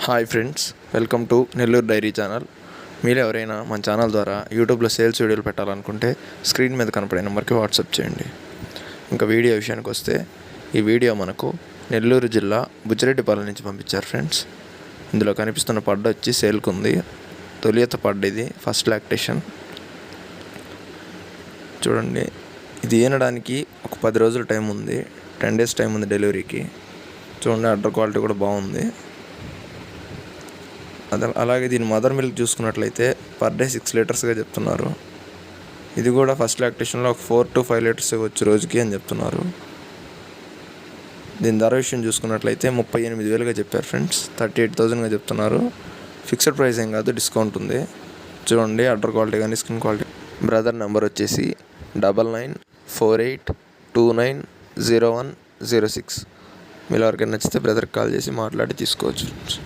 Hi friends, welcome to Nellore dairy channel. మీరు ఎవరైనా మన ఛానల్ ద్వారా యూట్యూబ్లో సేల్స్ వీడియోలు పెట్టాలనుకుంటే స్క్రీన్ మీద కనపడే నెంబర్కి వాట్సాప్ చేయండి. ఇంకా వీడియో విషయానికి వస్తే, ఈ వీడియో మనకు నెల్లూరు జిల్లా బుచ్చిరెడ్డిపాలెం నుంచి పంపించారు ఫ్రెండ్స్. ఇందులో కనిపిస్తున్న పడ్డ వచ్చి సేల్కు ఉంది. తొలియత పడ్డ ఇది, ఫస్ట్ లాక్టేషన్. చూడండి, ఇది ఈనడానికి ఒక 10 రోజుల టైం ఉంది, 10 days టైం ఉంది డెలివరీకి. చూడండి, అడ్డర్ క్వాలిటీ కూడా బాగుంది. అలాగే దీని మదర్ మిల్క్ చూసుకున్నట్లయితే పర్ డే 6 లీటర్స్గా చెప్తున్నారు. ఇది కూడా ఫస్ట్ లాక్టేషన్లో ఒక 4 to 5 లీటర్స్ ఇవ్వచ్చు రోజుకి అని చెప్తున్నారు. దీని ధర విషయం చూసుకున్నట్లయితే 38,000గా చెప్పారు ఫ్రెండ్స్. 38,000గా చెప్తున్నారు. ఫిక్స్డ్ ప్రైస్ ఏం కాదు, డిస్కౌంట్ ఉంది. చూడండి, అడ్డర్ క్వాలిటీ కానీ స్కిన్ క్వాలిటీ. బ్రదర్ నెంబర్ వచ్చేసి 9948290106. మీరు ఎవరికైనా నచ్చితే బ్రదర్కి కాల్ చేసి మాట్లాడి తీసుకోవచ్చు ఫ్రెండ్స్.